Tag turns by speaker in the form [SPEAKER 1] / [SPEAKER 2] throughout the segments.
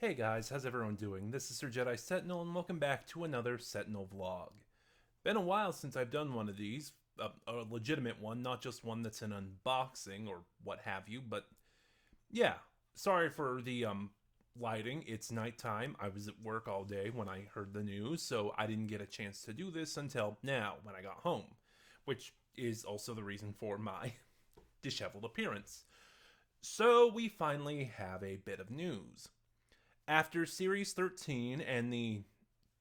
[SPEAKER 1] Hey guys, how's everyone doing? This is Sir Jedi Sentinel, and welcome back to another Sentinel Vlog. Been a while since I've done one of these, a legitimate one, not just one that's an unboxing or what have you, but yeah, sorry for the lighting. It's nighttime. I was at work all day when I heard the news, so I didn't get a chance to do this until now when I got home, which is also the reason for my disheveled appearance. So we finally have a bit of news. After Series 13 and the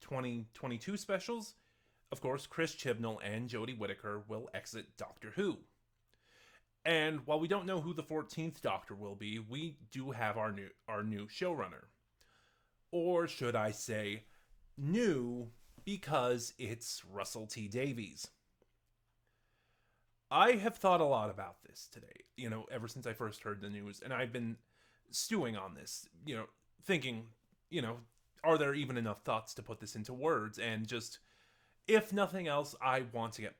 [SPEAKER 1] 2022 specials, of course, Chris Chibnall and Jodie Whittaker will exit Doctor Who. And while we don't know who the 14th Doctor will be, we do have our new showrunner. Or should I say, new because it's Russell T Davies. I have thought a lot about this today, ever since I first heard the news, and I've been stewing on this, thinking, you know, are there even enough thoughts to put this into words? And just, if nothing else, I want to get,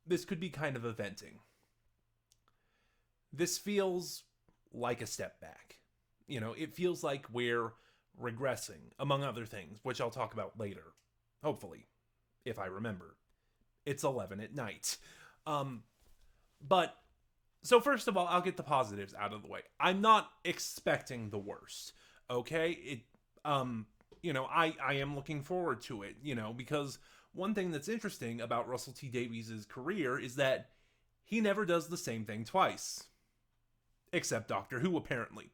[SPEAKER 1] this could be kind of a venting. This feels like a step back. It feels like we're regressing, among other things, which I'll talk about later. Hopefully, if I remember. It's 11 at night. But so first of all, I'll get the positives out of the way. I'm not expecting the worst. Okay? I am looking forward to it, because one thing that's interesting about Russell T Davies' career is that he never does the same thing twice. Except Doctor Who, apparently.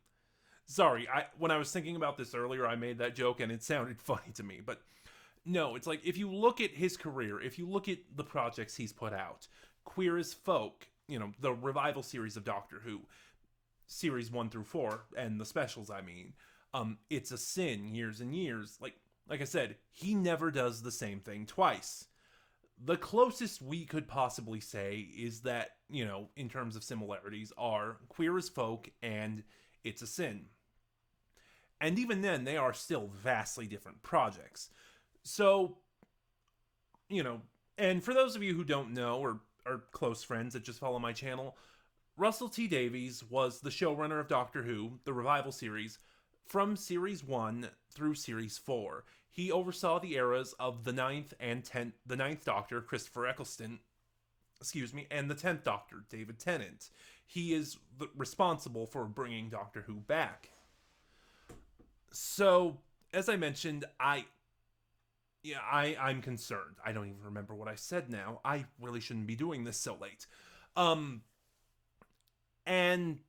[SPEAKER 1] Sorry, when I was thinking about this earlier, I made that joke and it sounded funny to me, but no, it's like if you look at his career, if you look at the projects he's put out, Queer as Folk, the revival series of Doctor Who, series 1 through 4, and the specials, I mean, It's a Sin, Years and Years, like I said, he never does the same thing twice. The closest we could possibly say is that, in terms of similarities, are Queer as Folk and It's a Sin. And even then, they are still vastly different projects. So, and for those of you who don't know or are close friends that just follow my channel, Russell T Davies was the showrunner of Doctor Who, the revival series, from Series 1 through Series 4. He oversaw the eras of the ninth Doctor, Christopher Eccleston, and the 10th Doctor, David Tennant. He is responsible for bringing Doctor Who back. So, as I mentioned, I'm concerned. I don't even remember what I said now. I really shouldn't be doing this so late. And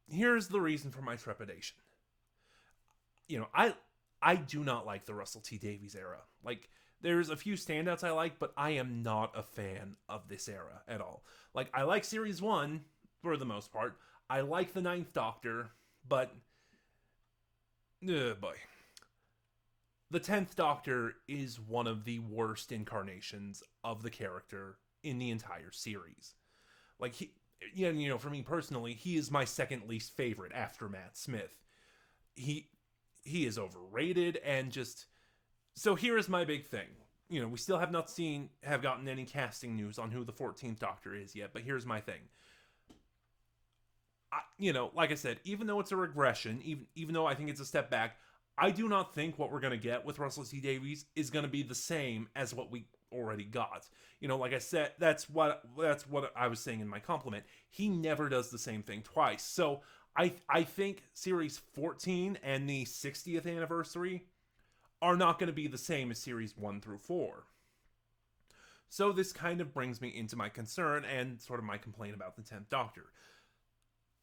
[SPEAKER 1] here's the reason for my trepidation. I do not like the Russell T Davies era. Like, there's a few standouts I like, but I am not a fan of this era at all. Like, I like Series 1, for the most part. I like the Ninth Doctor, but boy. The 10th Doctor is one of the worst incarnations of the character in the entire series. Like, for me personally, he is my second least favorite after Matt Smith. He is overrated and just... So here is my big thing. We still have not gotten any casting news on who the 14th Doctor is yet, but here's my thing. Like I said, even though it's a regression, even though I think it's a step back, I do not think what we're going to get with Russell T Davies is going to be the same as what we already got. Like I said, that's what I was saying in my compliment. He never does the same thing twice. So I think Series 14 and the 60th anniversary are not going to be the same as Series 1 through 4. So this kind of brings me into my concern and sort of my complaint about the 10th Doctor.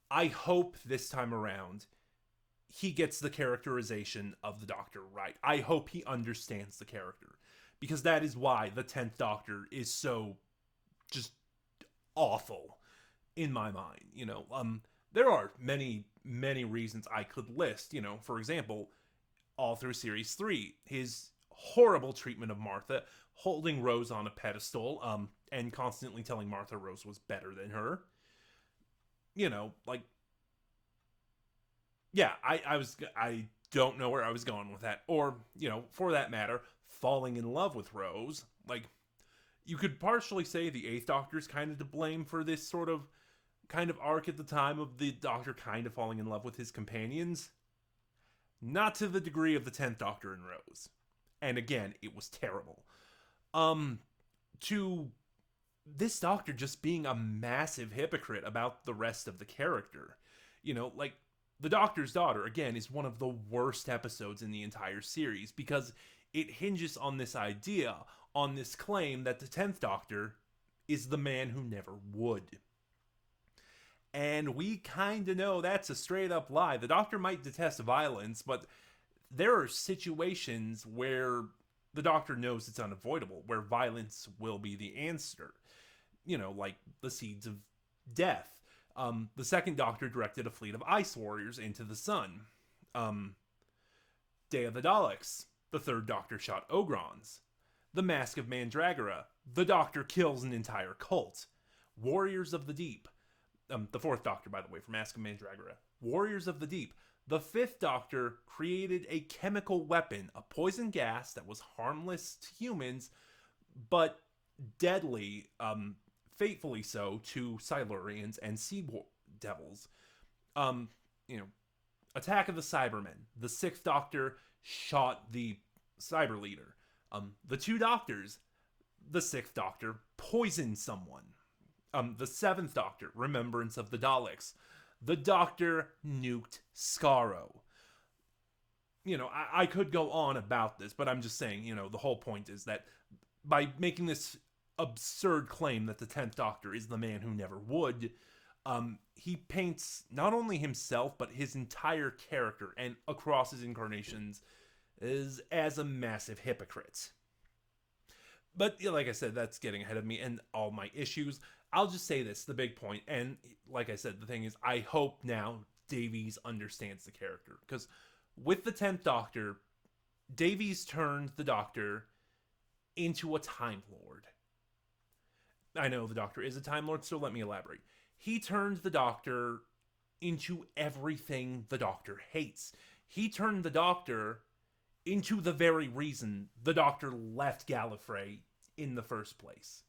[SPEAKER 1] I hope this time around he gets the characterization of the Doctor right. I hope he understands the character. Because that is why the 10th Doctor is so just awful in my mind. There are many, many reasons I could list. For example, all through Series 3, his horrible treatment of Martha, holding Rose on a pedestal, and constantly telling Martha Rose was better than her. Yeah, I don't know where I was going with that. Or, for that matter, falling in love with Rose. Like, you could partially say the 8th Doctor's kind of to blame for this sort of kind of arc at the time of the Doctor kind of falling in love with his companions. Not to the degree of the 10th Doctor in Rose. And again, it was terrible. To this Doctor just being a massive hypocrite about the rest of the character. Like, the Doctor's Daughter, again, is one of the worst episodes in the entire series because it hinges on this idea, on this claim that the 10th Doctor is the man who never would. And we kind of know that's a straight up lie. The Doctor might detest violence, but there are situations where the Doctor knows it's unavoidable, where violence will be the answer. Like the Seeds of Death. The second Doctor directed a fleet of ice warriors into the sun. Day of the Daleks. The third Doctor shot Ogrons. The Mask of Mandragora. The Doctor kills an entire cult. Warriors of the Deep. The fourth Doctor, by the way, for Mask of Mandragora. Warriors of the Deep. The fifth Doctor created a chemical weapon, a poison gas that was harmless to humans, but deadly, fatefully so, to Silurians and Sea Devils. Attack of the Cybermen. The sixth Doctor shot the Cyber Leader. The two Doctors, the sixth Doctor poisoned someone. The seventh Doctor, Remembrance of the Daleks. The Doctor nuked Skaro. I could go on about this, but I'm just saying, the whole point is that by making this absurd claim that the 10th Doctor is the man who never would, he paints not only himself, but his entire character and across his incarnations as a massive hypocrite. But like I said, that's getting ahead of me and all my issues. I'll just say this, the big point, and like I said, the thing is, I hope now Davies understands the character. Because with the 10th Doctor, Davies turned the Doctor into a Time Lord. I know the Doctor is a Time Lord, so let me elaborate. He turned the Doctor into everything the Doctor hates. He turned the Doctor into the very reason the Doctor left Gallifrey in the first place.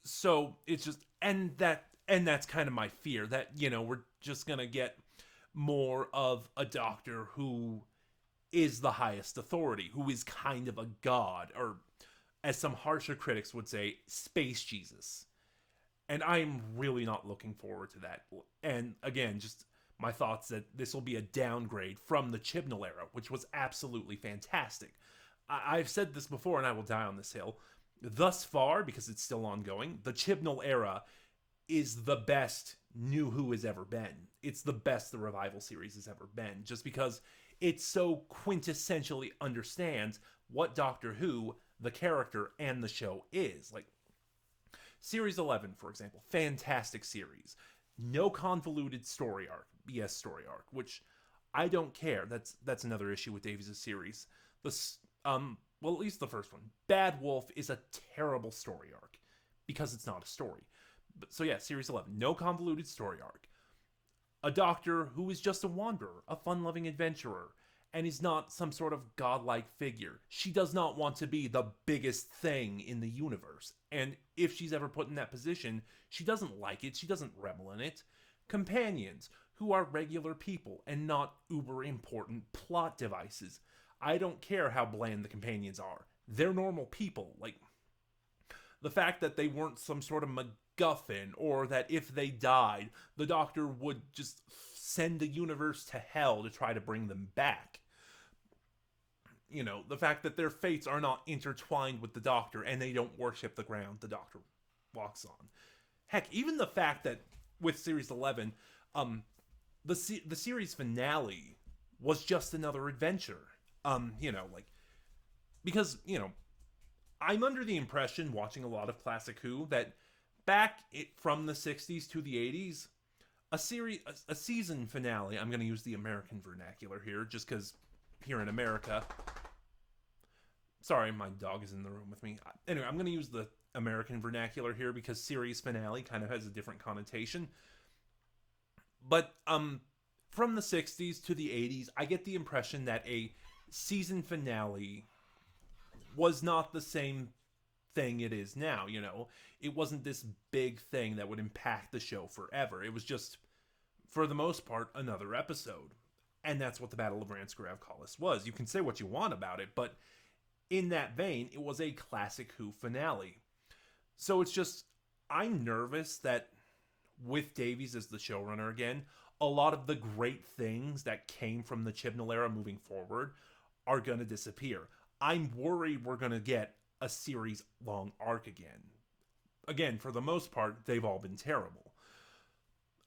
[SPEAKER 1] So it's just, and that's kind of my fear, that, we're just gonna get more of a Doctor who is the highest authority, who is kind of a god, or as some harsher critics would say, Space Jesus. And I'm really not looking forward to that. And again, just my thoughts that this will be a downgrade from the Chibnall era, which was absolutely fantastic. I've said this before, and I will die on this hill. Thus far, because it's still ongoing, the Chibnall era is the best New Who has ever been. It's the best the Revival series has ever been, just because it so quintessentially understands what Doctor Who, the character, and the show is. Like, Series 11, for example, fantastic series. No convoluted story arc, BS story arc, which I don't care. That's another issue with Davies' series. Well, at least the first one. Bad Wolf is a terrible story arc because it's not a story. So yeah, Series 11, no convoluted story arc. A Doctor who is just a wanderer, a fun-loving adventurer, and is not some sort of godlike figure. She does not want to be the biggest thing in the universe. And if she's ever put in that position, she doesn't like it, she doesn't revel in it. Companions, who are regular people and not uber important plot devices. I don't care how bland the companions are. They're normal people. Like, the fact that they weren't some sort of MacGuffin, or that if they died, the Doctor would just send the universe to hell to try to bring them back. The fact that their fates are not intertwined with the Doctor and they don't worship the ground the Doctor walks on. Heck, even the fact that with Series 11, the series finale was just another adventure. Because, I'm under the impression, watching a lot of classic Who, that back from the 60s to the 80s, a season finale, I'm going to use the American vernacular here, just because here in America, sorry, my dog is in the room with me. Anyway, I'm going to use the American vernacular here because series finale kind of has a different connotation. But, from the 60s to the 80s, I get the impression that a season finale was not the same thing it is now. It wasn't this big thing that would impact the show forever. It was just, for the most part, another episode. And that's what the Battle of Ranskorav-Kalis was. You can say what you want about it, but in that vein, it was a classic Who finale. So it's just, I'm nervous that with Davies as the showrunner again, a lot of the great things that came from the Chibnall era moving forward are going to disappear. I'm worried we're going to get a series-long arc again. Again, for the most part, they've all been terrible.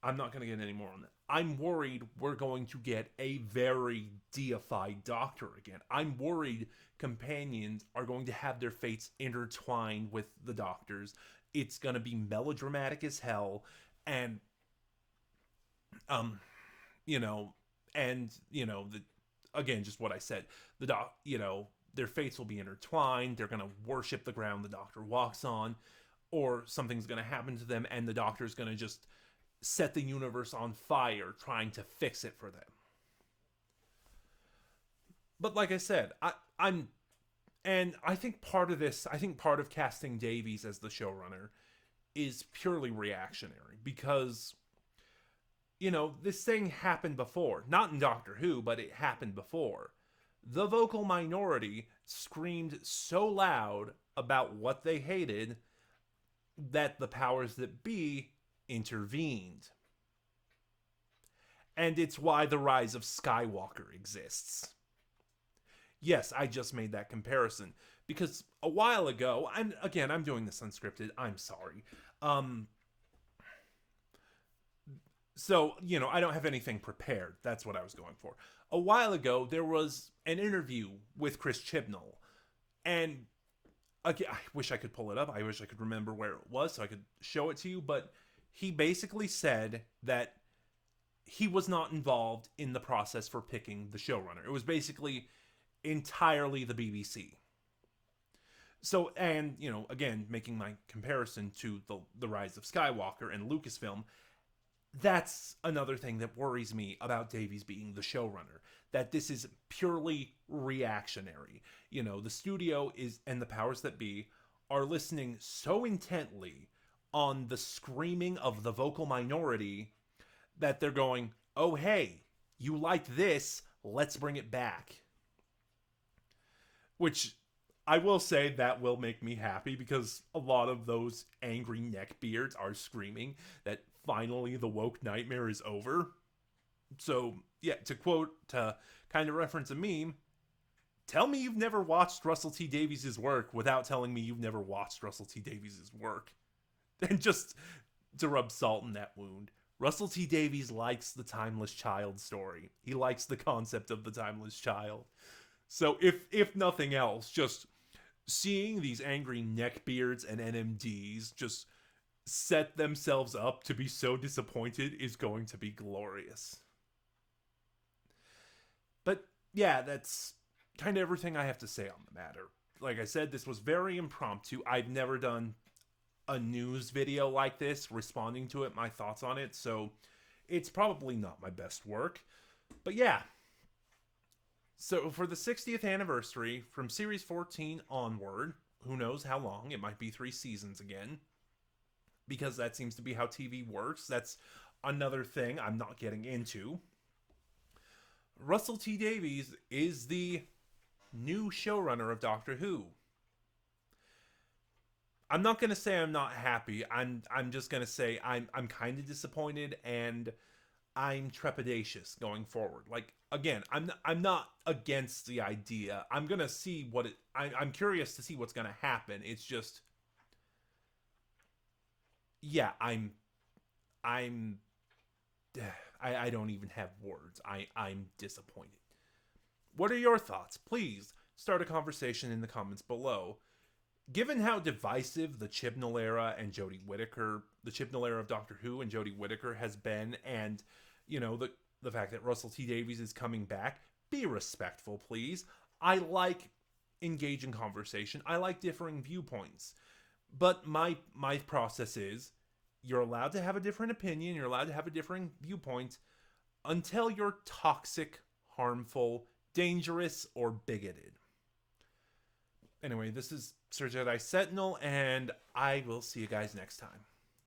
[SPEAKER 1] I'm not going to get any more on that. I'm worried we're going to get a very deified Doctor again. I'm worried companions are going to have their fates intertwined with the Doctors. It's going to be melodramatic as hell, and again, just what I said. Their fates will be intertwined. They're going to worship the ground the Doctor walks on, or something's going to happen to them, and the Doctor's going to just set the universe on fire trying to fix it for them. But like I said, I think part of casting Davies as the showrunner is purely reactionary, because this thing happened before. Not in Doctor Who, but it happened before. The vocal minority screamed so loud about what they hated that the powers that be intervened. And it's why the rise of Skywalker exists. Yes, I just made that comparison because a while ago, and again, I'm doing this unscripted, I'm sorry. So, I don't have anything prepared. That's what I was going for. A while ago, there was an interview with Chris Chibnall. And again, I wish I could pull it up. I wish I could remember where it was so I could show it to you. But he basically said that he was not involved in the process for picking the showrunner. It was basically entirely the BBC. So, and, again, making my comparison to the Rise of Skywalker and Lucasfilm, that's another thing that worries me about Davies being the showrunner. That this is purely reactionary. The studio and the powers that be are listening so intently on the screaming of the vocal minority that they're going, oh, hey, you like this, let's bring it back. Which I will say that will make me happy, because a lot of those angry neckbeards are screaming that finally the woke nightmare is over. So, yeah, to kind of reference a meme, tell me you've never watched Russell T Davies' work without telling me you've never watched Russell T Davies' work. And just to rub salt in that wound, Russell T Davies likes the timeless child story. He likes the concept of the timeless child. So if nothing else, just seeing these angry neckbeards and NMDs just set themselves up to be so disappointed is going to be glorious. But yeah, that's kind of everything I have to say on the matter. Like I said, this was very impromptu. I've never done a news video like this, responding to it, my thoughts on it, so it's probably not my best work. But yeah. So for the 60th anniversary, from Series 14 onward, who knows how long, it might be 3 seasons again, because that seems to be how TV works. That's another thing I'm not getting into. Russell T Davies is the new showrunner of Doctor Who. I'm not going to say I'm not happy. I'm just going to say I'm kind of disappointed, and I'm trepidatious going forward. Like, again, I'm not against the idea. I'm going to see I'm curious to see what's going to happen. It's just, yeah, I don't even have words. I'm disappointed. What are your thoughts? Please start a conversation in the comments below. Given how divisive the Chibnall era and Jodie Whittaker, the Chibnall era of Doctor Who and Jodie Whittaker has been, and, the fact that Russell T Davies is coming back, be respectful, please. I like engaging conversation. I like differing viewpoints. But my process is, you're allowed to have a different opinion, you're allowed to have a differing viewpoint, until you're toxic, harmful, dangerous, or bigoted. Anyway, this is Sir Jedi Sentinel, and I will see you guys next time.